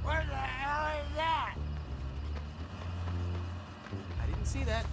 Where the hell is that? I didn't see that.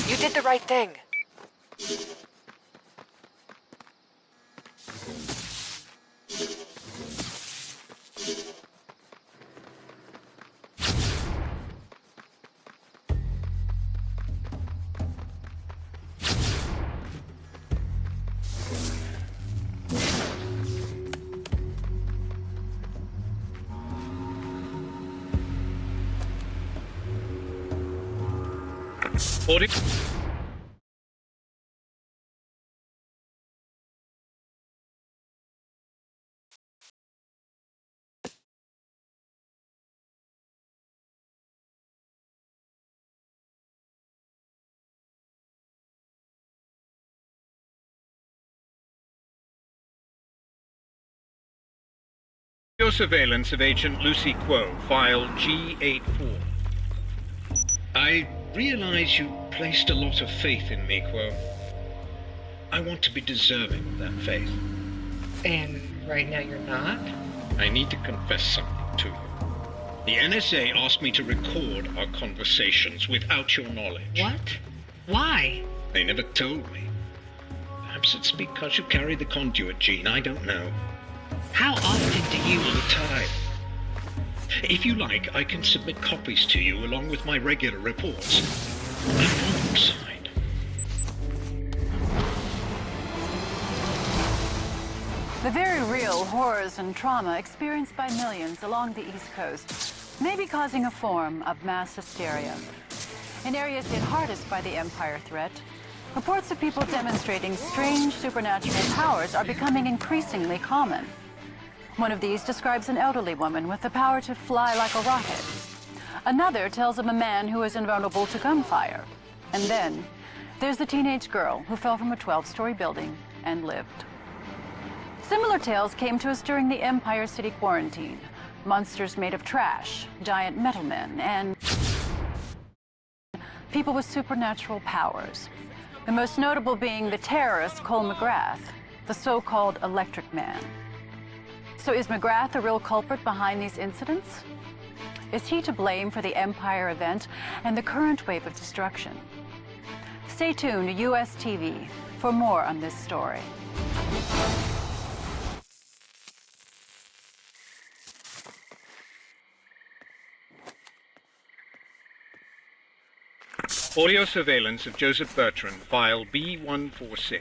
You did the right thing. Audio. Your surveillance of Agent Lucy Quo, file G84. I realize you placed a lot of faith in me, Quo. I want to be deserving of that faith. And right now you're not? I need to confess something to you. The NSA asked me to record our conversations without your knowledge. What? Why? They never told me. Perhaps it's because you carry the conduit gene, I don't know. How often do you... All the time. If you like, I can submit copies to you along with my regular reports. I'm on your side. The very real horrors and trauma experienced by millions along the East Coast may be causing a form of mass hysteria. In areas hit hardest by the Empire threat, reports of people demonstrating strange supernatural powers are becoming increasingly common. One of these describes an elderly woman with the power to fly like a rocket. Another tells of a man who is invulnerable to gunfire. And then, there's the teenage girl who fell from a 12-story building and lived. Similar tales came to us during the Empire City quarantine. Monsters made of trash, giant metal men, and people with supernatural powers. The most notable being the terrorist Cole McGrath, the so-called Electric Man. So is McGrath the real culprit behind these incidents? Is he to blame for the Empire event and the current wave of destruction? Stay tuned to US TV for more on this story. Audio surveillance of Joseph Bertrand, file B146.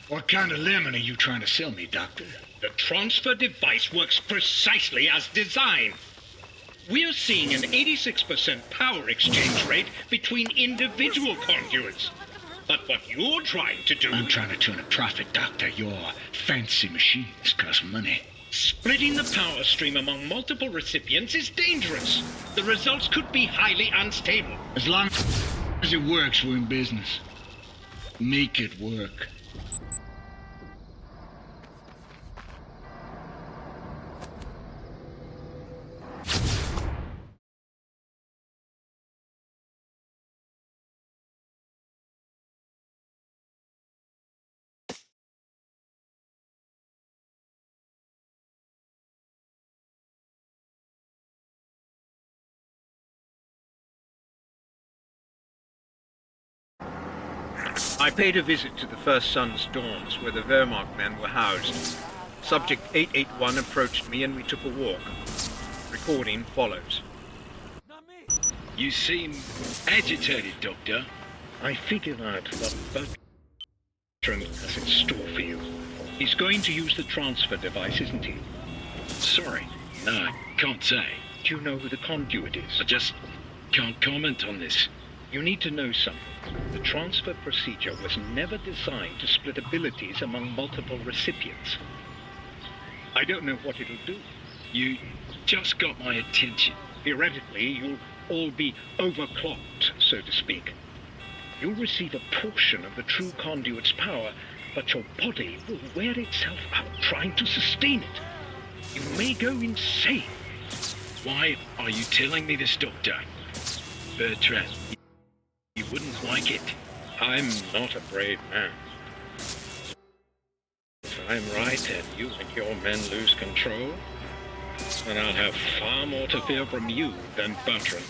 What kind of lemon are you trying to sell me, Doctor? The transfer device works precisely as designed. We're seeing an 86% power exchange rate between individual conduits. But what you're trying to do... I'm trying to turn a profit, Doctor. Your fancy machines cost money. Splitting the power stream among multiple recipients is dangerous. The results could be highly unstable. As long as it works, we're in business. Make it work. I paid a visit to the First Son's dorms where the Wehrmacht men were housed. Subject 881 approached me and we took a walk. Recording follows. You seem agitated, Doctor. I figured out what Bertrand has in store for you. He's going to use the transfer device, isn't he? Sorry. No, can't say. Do you know who the conduit is? I just can't comment on this. You need to know something. The transfer procedure was never designed to split abilities among multiple recipients. I don't know what it'll do. You just got my attention. Theoretically, you'll all be overclocked, so to speak. You'll receive a portion of the true conduit's power, but your body will wear itself out trying to sustain it. You may go insane. Why are you telling me this, Doctor? Bertrand, you wouldn't like it. I'm not a brave man. If I'm right and you and your men lose control, then I'll have far more to fear from you than Bertrand.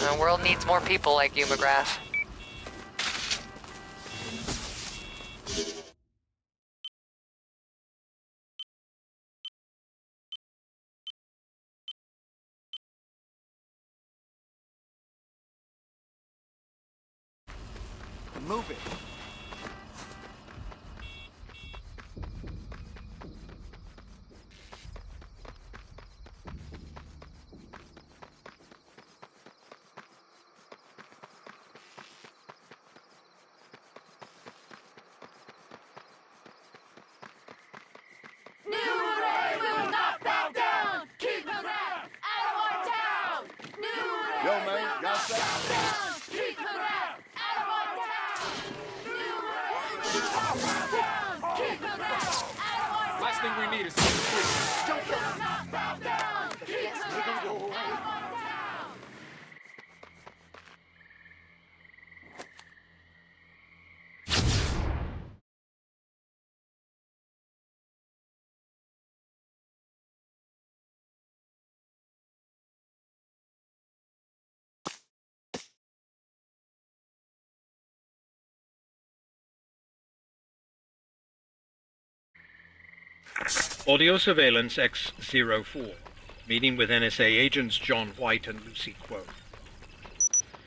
The world needs more people like you, McGrath. Move it. Yo, man, y'all say? Last thing we need is some free. Audio Surveillance X04. Meeting with NSA agents John White and Lucy Quo.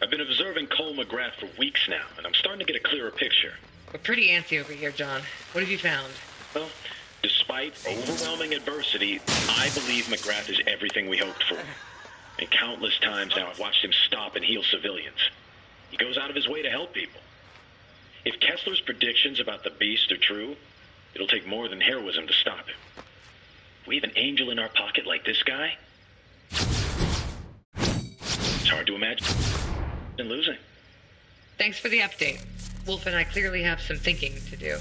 I've been observing Cole McGrath for weeks now, and I'm starting to get a clearer picture. We're pretty antsy over here, John. What have you found? Well, despite overwhelming adversity, I believe McGrath is everything we hoped for. And countless times now I've watched him stop and heal civilians. He goes out of his way to help people. If Kessler's predictions about the beast are true, it'll take more than heroism to stop him. If we have an angel in our pocket like this guy, it's hard to imagine losing. Thanks for the update. Wolf and I clearly have some thinking to do.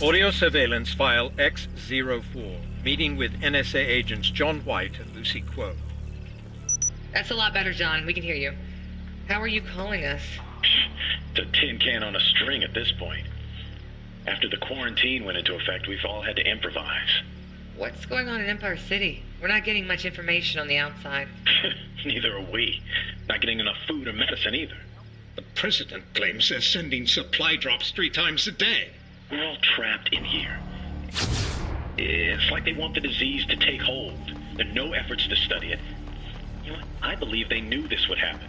Audio Surveillance File X04. Meeting with NSA agents John White and Lucy Quo. That's a lot better, John. We can hear you. How are you calling us? It's a tin can on a string at this point. After the quarantine went into effect, we've all had to improvise. What's going on in Empire City? We're not getting much information on the outside. Neither are we. Not getting enough food or medicine either. The president claims they're sending supply drops 3 times a day. We're all trapped in here. It's like they want the disease to take hold. There are no efforts to study it. You know what? I believe they knew this would happen.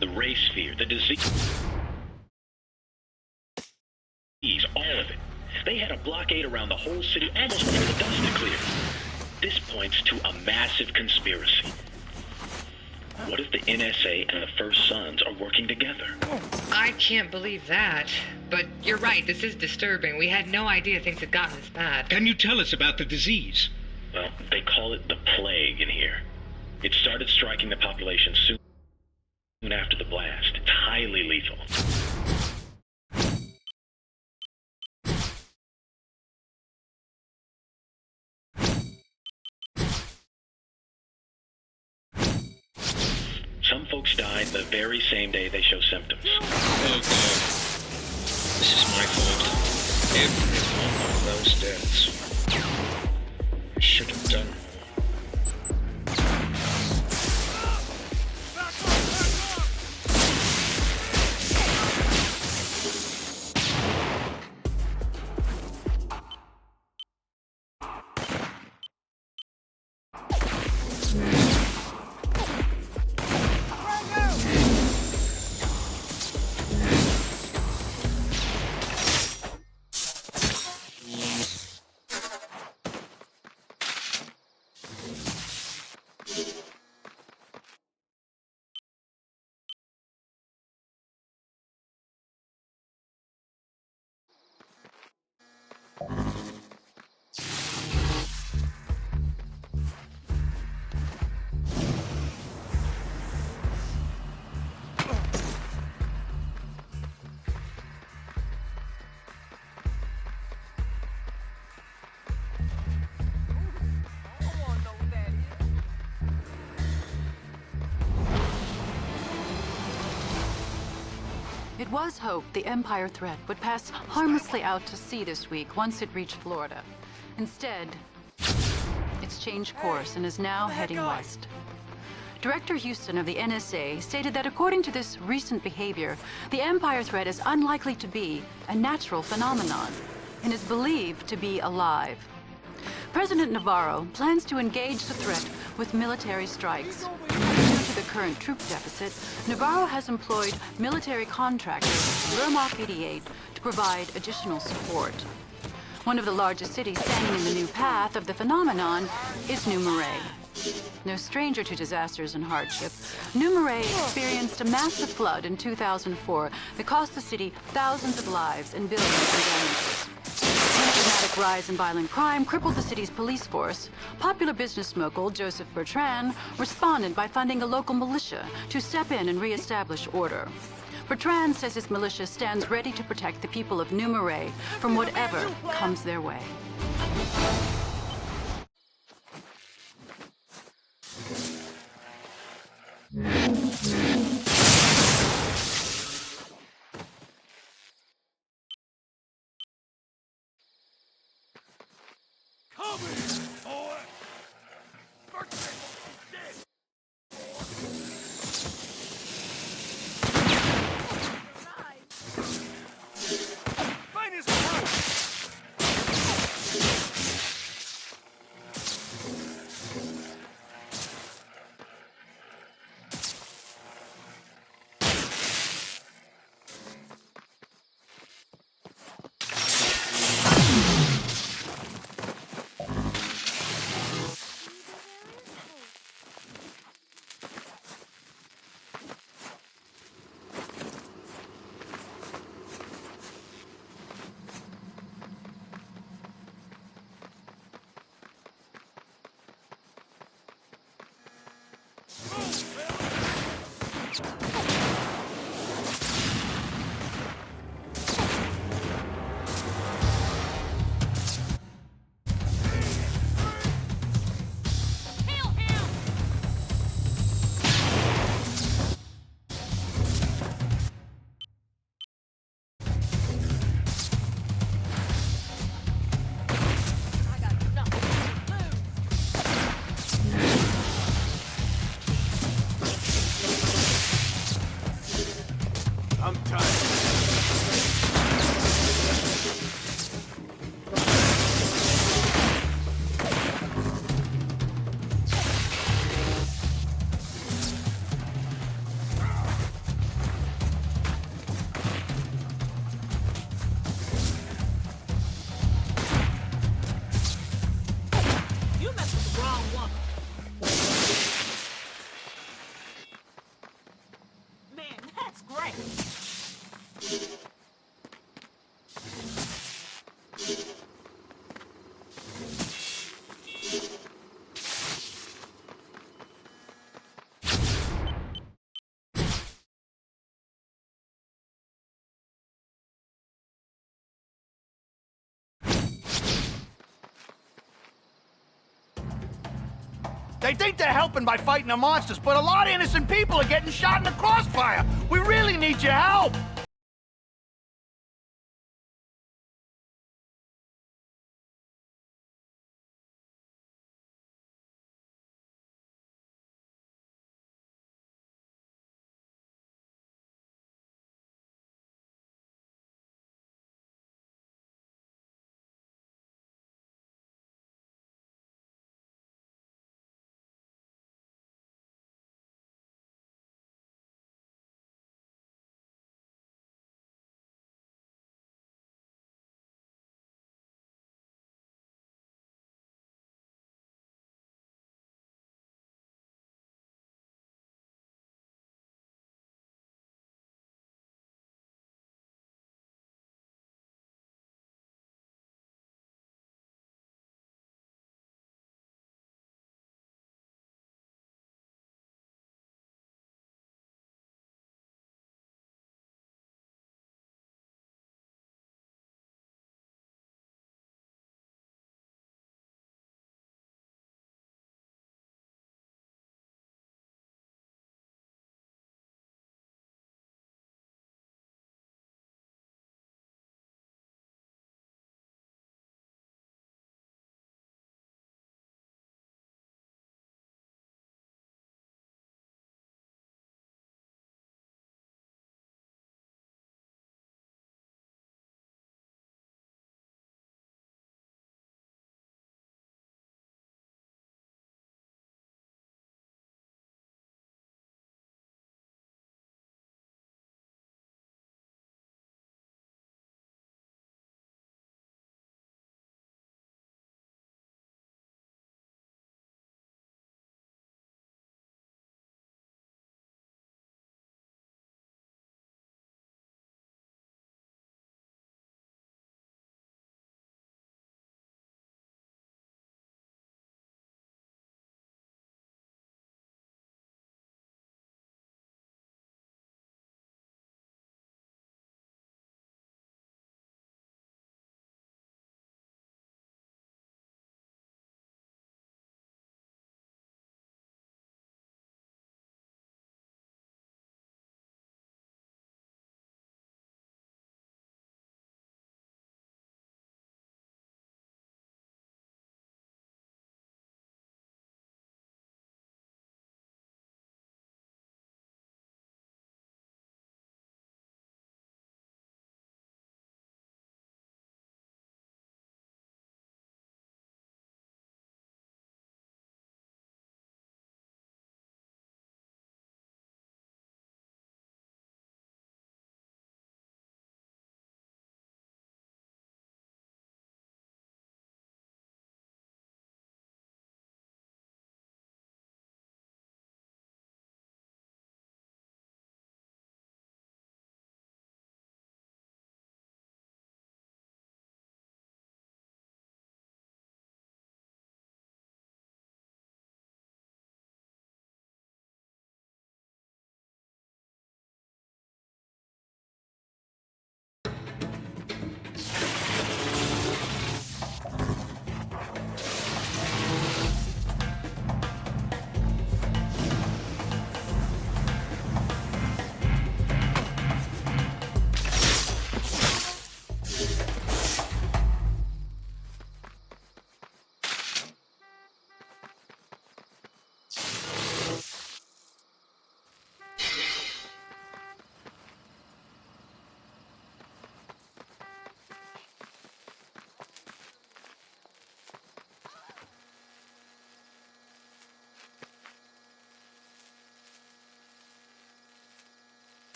The race fear, the disease, all of it. They had a blockade around the whole city almost before the dust had cleared. This points to a massive conspiracy. What if the NSA and the First Sons are working together? I can't believe that. But you're right, this is disturbing. We had no idea things had gotten this bad. Can you tell us about the disease? Well, they call it the plague in here. It started striking the population soon after the blast. It's highly lethal. Some folks died the very same day they show symptoms. Oh, God. This is my fault. Every one of those deaths. I should have done more. It was hoped the Empire threat would pass harmlessly out to sea this week once it reached Florida. Instead, it's changed course and is now heading west. Director Houston of the NSA stated that according to this recent behavior, the Empire threat is unlikely to be a natural phenomenon and is believed to be alive. President Navarro plans to engage the threat with military strikes. Due to the current troop deficit, Navarro has employed military contractors, Wehrmacht 88, to provide additional support. One of the largest cities standing in the new path of the phenomenon is New Marais. No stranger to disasters and hardship, New Marais experienced a massive flood in 2004 that cost the city thousands of lives and billions in damages. When a dramatic rise in violent crime crippled the city's police force, popular business mogul Joseph Bertrand responded by funding a local militia to step in and re-establish order. Bertrand says his militia stands ready to protect the people of New Marais from whatever comes their way. They think they're helping by fighting the monsters, but a lot of innocent people are getting shot in the crossfire. We really need your help.